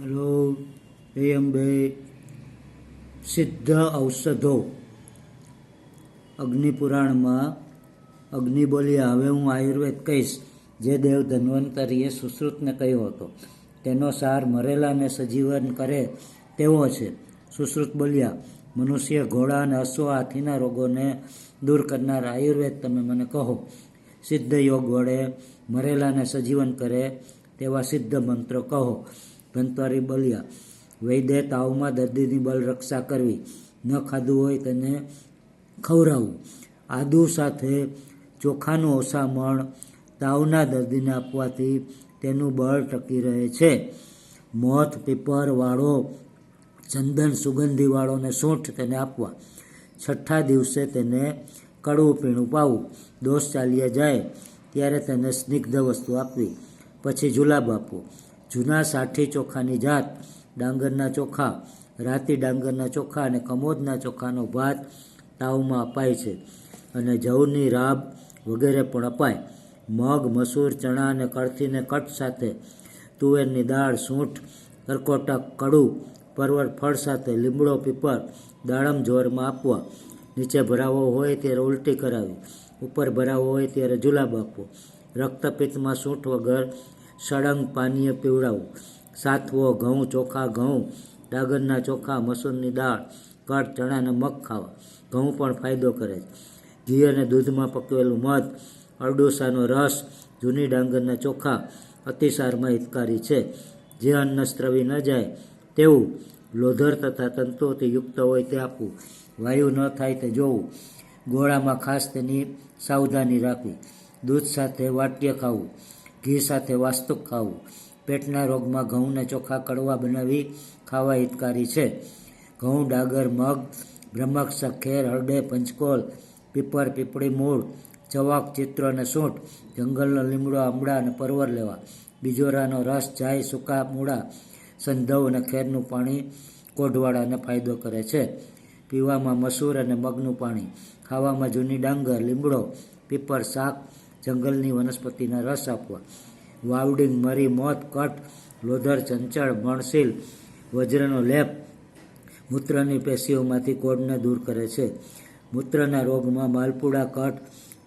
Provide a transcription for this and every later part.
Hello બે સિદ્ધ ઔષધો. અગ્નિપુરાણમાં અગ્નિ બોલ્યા, હવે હું આયુર્વેદ કહીશ જે દેવ ધન્વંતરીએ સુશ્રુતને કહ્યો હતો. તેનો સાર મરેલાને સજીવન કરે તેવો છે. સુશ્રુત બોલ્યા, મનુષ્ય, ઘોડા અને અશ્વ, હાથીના રોગોને દૂર કરનાર આયુર્વેદ તમે મને કહો. સિદ્ધ યોગ વડે મરેલાને સજીવન કરે તેવા સિદ્ધ મંત્રો કહો. ધન્વંતરી બોલ્યા, વૈદ્ય તાવમાં દર્દીની બળ રક્ષા કરવી, ન ખાધું હોય તેને ખવડાવવું, આદુ સાથે ચોખાનું ઓસામણ તાવના દર્દીને આપવાથી તેનું બળ ટકી રહે છે. મોથ, પીપર, વાળો, ચંદન, સુગંધી વાળો ને સૂંઠ તેને આપવા. છઠ્ઠા દિવસે તેને કડવું પીણું પાવું. દોષ ચાલ્યા જાય ત્યારે તેને સ્નિગ્ધ વસ્તુ આપવી. પછી જુલાબ આપવો. જૂના સાઠી ચોખાની જાત, ડાંગરના ચોખા, રાતી ડાંગરના ચોખા અને કમોદના ચોખાનો ભાત તાવમાં અપાય છે, અને જવની રાબ વગેરે પણ અપાય. મગ, મસૂર, ચણા અને કળથીને કટ સાથે તુવેરની દાળ, સૂંઠ, કરકોટક, કડું, પરવર ફળ સાથે લીમડો, પીપર, દાડમ જોરમાં આપવા. નીચે ભરાવો હોય ત્યારે ઉલટી કરાવી, ઉપર ભરાવો હોય ત્યારે જુલાબ આપવો. રક્તપિત્તમાં સૂંઠ વગર સળંગ પાનીય પીવડાવવું. સાથવો, ઘઉં, ચોખા, ઘઉં, ડાંગરના ચોખા, મસૂરની દાળ, કટ, ચણા અને મગ ખાવા. ઘઉં પણ ફાયદો કરે છે. ઘી અને દૂધમાં પકવેલું મધ, અરડુસાનો રસ, જૂની ડાંગરના ચોખા અતિસારમાં હિતકારી છે. જે અન્ન સ્ત્રવી ન જાય તેવું લોધર તથા તંતુઓથી યુક્ત હોય તે આપવું. વાયુ ન થાય તે જોવું. ગોળામાં ખાસ તેની સાવધાની રાખવી. દૂધ સાથે વાટ્ય ખાવું. ઘી સાથે વાસ્તુક ખાવું. પેટના રોગમાં ઘઉંના ચોખા કડવા બનાવી ખાવા હિતકારી છે. ઘઉં, ડાંગર, મગ, બ્રહ્મક્ષ, ખેર, હરડે, પંચકોલ, પીપર, પીપળી મૂળ, ચવાક, ચિત્ર અને સૂંઠ, જંગલનો લીમડો, આંબળા અને પરવર લેવા. બીજોરાનો રસ, જાય, સૂકા મૂળા, સંધવ અને ખેરનું પાણી કોઢવાળાને ફાયદો કરે છે. પીવામાં મસૂર અને મગનું પાણી. ખાવામાં જૂની ડાંગર, લીમડો, પીપર, શાક, જંગલની વનસ્પતિના રસ આપવા. વાવડિંગ, મરી, મોથ, કટ, લોધર, ચંચળ, મણસીલ, વજ્રનો લેપ મૂત્રની પેશીઓમાંથી કોઢને દૂર કરે છે. મૂત્રના રોગમાં માલપુડા, કટ,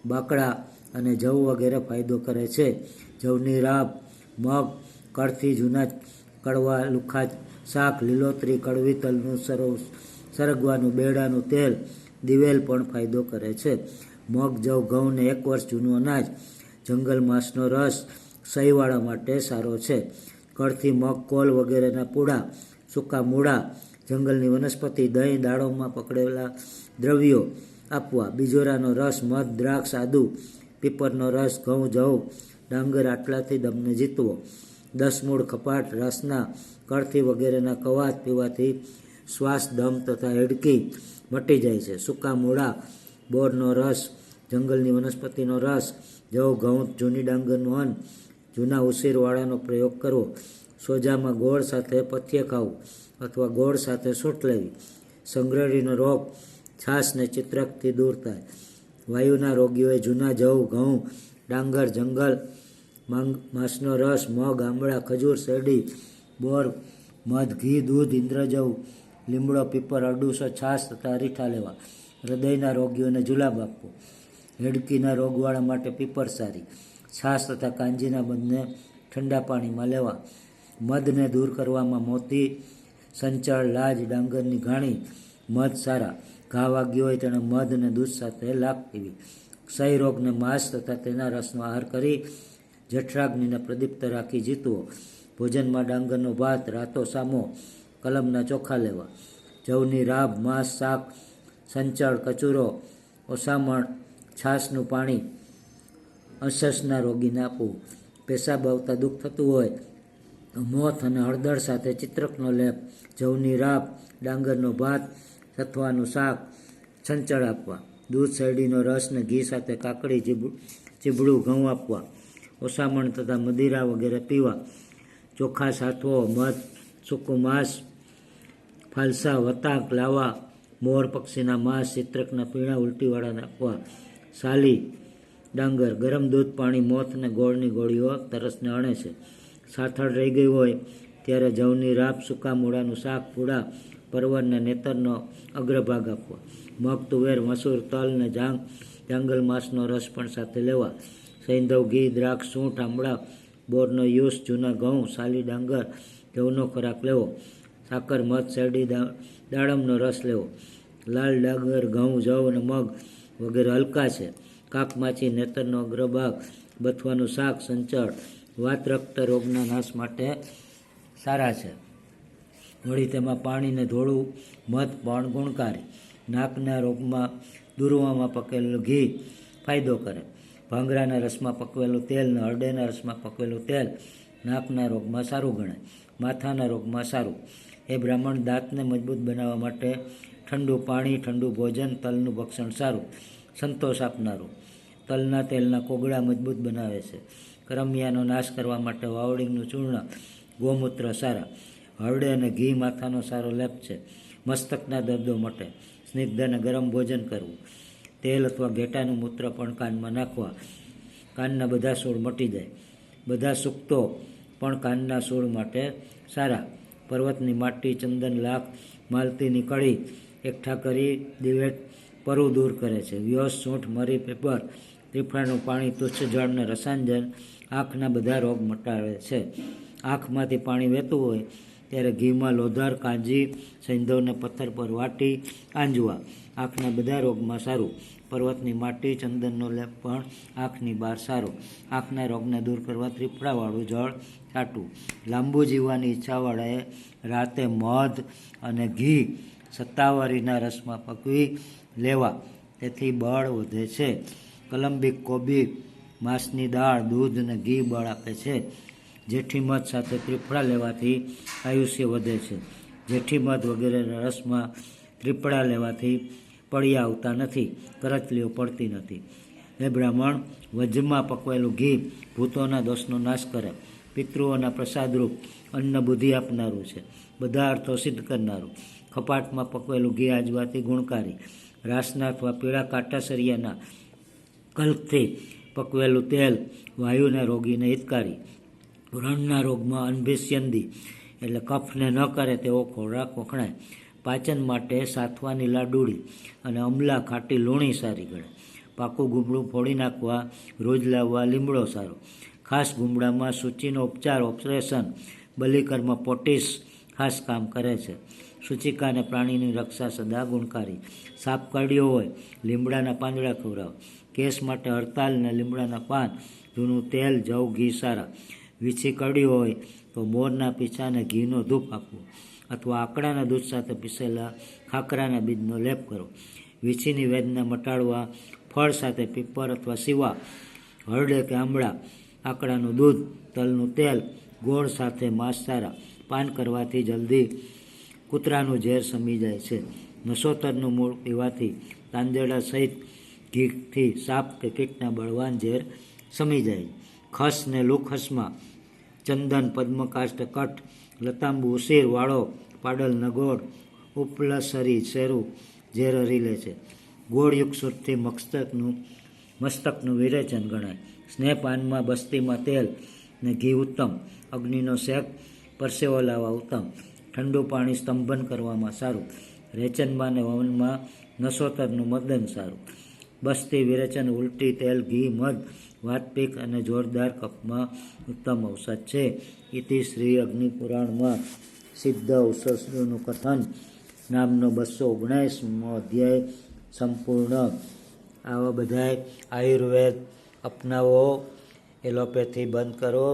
બાકડા અને જવ વગેરે ફાયદો કરે છે. જવની રાબ, મગ, કળથી, જૂના કડવા લુખા શાક, લીલોતરી, કડવી તલનું સરગવાનું બેડાનું તેલ, દિવેલ પણ ફાયદો કરે છે. મગ, જવ, ઘઉં ને 1 વર્ષ જૂનું અનાજ. જંગલ માંસનો રસ સહીવાળા માટે સારો છે. કળથી, મગ, કોલ વગેરેના પૂડા, સૂકા મૂળા, જંગલની વનસ્પતિ, દહીં, દાળોમાં પકડેલા દ્રવ્યો આપવા. બીજોરાનો રસ, મધ, દ્રાક્ષ, આદુ, પીપરનો રસ, ઘઉં, જવ, ડાંગર આટલાથી દમને જીતવો. 10 મૂળ કપાટ, રસના, કળથી વગેરેના કવાત પીવાથી શ્વાસ, દમ તથા હેડકી મટી જાય છે. સૂકા મૂળા, બોરનો રસ, જંગલની વનસ્પતિનો રસ, જવ, ઘઉં, જૂની ડાંગરનું અન્ન, જૂના ઉસીરવાળાનો પ્રયોગ કરવો. સોજામાં ગોળ સાથે પથ્ય ખાવું અથવા ગોળ સાથે સૂંઠ લેવી. સંગ્રહણીનો રોગ છાશ ને ચિત્રકથી દૂર થાય. વાયુના રોગીઓએ જૂના જવ, ઘઉં, ડાંગર, જંગલ માંસનો રસ, મગ, આંબળા, ખજૂર, શેરડી, બોર, મધ, ઘી, દૂધ, ઇન્દ્રજવ, લીમડો, પીપર, અરડુસો, છાશ તથા અરીઠા લેવા. હૃદયના રોગીઓને જુલાબ આપવો. હેડકીના રોગવાળા માટે પીપર સારી. છાશ તથા કાંજીના બંધને ઠંડા પાણીમાં લેવા. મધને દૂર કરવામાં મોતી, સંચળ, લાજ, ડાંગરની ઘાણી, મધ સારા. ઘા વાગ્યો હોય તેણે મધ અને દૂધ સાથે લાખ પીવી. ક્ષય રોગને માંસ તથા તેના રસનો આહાર કરી જઠરાગ્નિને પ્રદીપ્ત રાખી જીતવો. ભોજનમાં ડાંગરનો ભાત, રાતો સામો, કલમના ચોખા લેવા. જવની રાબ, માંસ, શાક, સંચળ, કચુરો, ઓસામણ, છાશનું પાણી અંશસના રોગીને આપવું. પેશાબ આવતા દુઃખ થતું હોય મોથ અને હળદર સાથે ચિત્રકનો લેપ, જવની રાબ, ડાંગરનો ભાત, સથવાનું શાક, સંચળ આપવા. દૂધ, શેરડીનો રસ ને ઘી સાથે કાકડી, ચીભડું, ઘઉં આપવા. ઓસામણ તથા મદિરા વગેરે પીવા. ચોખા, સાથવો, મધ, સૂકું માંસ, ફાલસા, વતાક, લાવા, મોર પક્ષીના માંસ, ચિત્રકના પીણા ઉલટીવાળાને આપવા. સાલી, ડાંગર, ગરમ દૂધ, પાણી, મોથ અને ગોળની ગોળીઓ તરસને અણે છે. સાથળ રહી ગઈ હોય ત્યારે જવની રાપ, સૂકા મૂળાનું શાક, પૂડા, પરવરને નેતરનો અગ્રભાગ આપવો. મગ, તુવેર, મસૂર, તલ ને જાંગલ માંસનો રસ પણ સાથે લેવા. સૈંધવ, ઘી, દ્રાક્ષ, સૂંઠ, આંબળા, બોરનો યુસ, જૂના ઘઉં, સાલી ડાંગર, જવનો ખોરાક લેવો. સાકર, મધ, શેરડી, દાડમનો રસ લેવો. લાલ ડાંગર, ઘઉં, જવ અને મગ વગેરે હલકા છે. કાક, માછી, નેતરનો અગ્રભાગ, બથવાનું શાક, સંચળ, વાત, રક્ત રોગના નાશ માટે સારા છે. વળી તેમાં પાણીને ધોળું મધ પણ ગુણકારી. નાકના રોગમાં દુર્વામાં પકેલું ઘી ફાયદો કરે. ભાંગરાના રસમાં પકવેલું તેલ ને હળદેના રસમાં પકવેલું તેલ નાકના રોગમાં સારું ગણાય. માથાના રોગમાં સારું. એ બ્રાહ્મણ, દાંતને મજબૂત બનાવવા માટે ઠંડુ પાણી, ઠંડુ ભોજન, તલનું ભક્ષણ સારું, સંતોષ આપનારું. તલના તેલના કોગળા મજબૂત બનાવે છે. કરમિયાનો નાશ કરવા માટે વાવડિંગનું ચૂર્ણ, ગોમૂત્ર સારા. હળદે અને ઘી માથાનો સારો લેપ છે. મસ્તકના દર્દો મટે. સ્નિગ્ધ અને ગરમ ભોજન કરવું. તેલ અથવા ઘેટાનું મૂત્ર પણ કાનમાં નાખવા. કાનના બધા સૂળ મટી જાય. બધા સૂક્તો પણ કાનના સૂળ માટે સારા. પર્વતની માટી, ચંદન, લાખ, માલતીની કળી એકઠા કરી દિવેટ પરુ દૂર કરે છે. વ્યોસ, સૂંઠ, મરી, પીપર, ત્રિફળાનું પાણી, તુચ્છ જળ ને રસાંજન આંખના બધા રોગ મટાડે છે. આંખમાંથી પાણી વહેતું હોય ત્યારે ઘીમાં લોધાર, કાંજી, સૈંધવને પથ્થર પર વાટી આંજવા. આંખના બધા રોગમાં સારું. પર્વતની માટી, ચંદનનો લેપ પણ આંખની બહાર સારો. આંખના રોગને દૂર કરવા ત્રિફળાવાળું જળ છાંટવું. લાંબુ જીવવાની ઈચ્છાવાળાએ રાતે મધ અને ઘી સત્તાવરીના રસમાં પકવી લેવા, તેથી બળ વધે છે. કલંબિક, કોબી, માંસની દાળ, દૂધ અને ઘી બળ આપે છે. જેઠી મધ સાથે ત્રિફળા લેવાથી આયુષ્ય વધે છે. જેઠી મધ વગેરેના રસમાં ત્રિફળા લેવાથી પળિયા આવતા નથી, કરચલીઓ પડતી નથી. એ બ્રાહ્મણ, વજ્રમાં પકવેલું ઘી ભૂતોના દોષનો નાશ કરે. પિતૃઓના પ્રસાદરૂપ અન્ન બુદ્ધિ આપનારું છે, બધા અર્થો સિદ્ધ કરનારું. ખપાટમાં પકવેલું ઘી આજવાથી ગુણકારી. રાસના અથવા પીળા કાંટાસરિયાના કલ્કથી પકવેલું તેલ વાયુના રોગીને હિતકારી. વ્રણના રોગમાં અનભિષ્યંદી એટલે કફને ન કરે તેવો ખોરાક વખણાય. પાચન માટે સાથવાની લાડુળી અને અમલા, ખાટી, લૂણી સારી ગણે. પાકું ગુમડું ફોડી નાખવા, રોજ લાવવા લીમડો સારો. ખાસ ગુમડામાં સૂચિનો ઉપચાર, ઓપરેશન, બલિકર્મ, પોટીસ ખાસ કામ કરે છે. સૂચિકા અને પ્રાણીની રક્ષા સદા ગુણકારી. સાપ કરડ્યો હોય લીમડાના પાંદડા ખવડાવો. કેસ માટે હડતાલ ને લીમડાના પાન, જૂનું તેલ, જવ, ઘી સારા. વીછી કરડ્યો હોય તો મોરના પીછાને ઘીનો ધૂપ આપવો, અથવા આકડાના દૂધ સાથે પીસેલા ખાખરાના બીજનો લેપ કરો. વીછીની વેદના મટાડવા ફળ સાથે પીપર અથવા સીવા, હરડે કે આંબળા, આકડાનું દૂધ, તલનું તેલ, ગોળ સાથે માંસ સારા. પાન કરવાથી જલ્દી કૂતરાનું ઝેર સમી જાય છે. નસોતરનું મૂળ પીવાથી તાંદેડા સહિત ઘીથી સાપ કે કીટના બળવાન ઝેર સમી જાય. ખસ ને લુખસમાં ચંદન, પદ્મકાષ્ઠ, કઠ, લતાંબુ, ઉસીર, વાળો, પાડલ, નગોડ, ઉપલસરી, શેરું ઝેર હરી લે છે. ગોળયુક્ત સુરથી મસ્તકનું વિરેચન ગણાય. સ્નેહપાનમાં બસ્તીમાં તેલ ને ઘી ઉત્તમ. અગ્નિનો શેક પરસેવો લાવવા ઉત્તમ. ઠંડુ પાણી સ્તંભન કરવામાં સારું. રેચનમાં ને વવનમાં નસોતરનું મદન સારું. બસ્તી, વિરેચન, ઉલટી, તેલ, ઘી, મધ, વાતપીક અને જોરદાર કફમાં ઉત્તમ ઔષધ છે. ઇતિ શ્રી અગ્નિપુરાણમાં સિદ્ધ ઔષધિઓનું કથન નામનો 219મો અધ્યાય સંપૂર્ણ. આવા બધાય આયુર્વેદ અપનાવો, એલોપેથી બંધ કરો.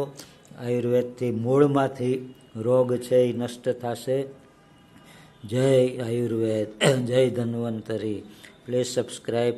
આયુર્વેદથી મૂળમાંથી રોગ છે એ નષ્ટ થશે. જય આયુર્વેદ, જય ધન્વંતરી. Please subscribe.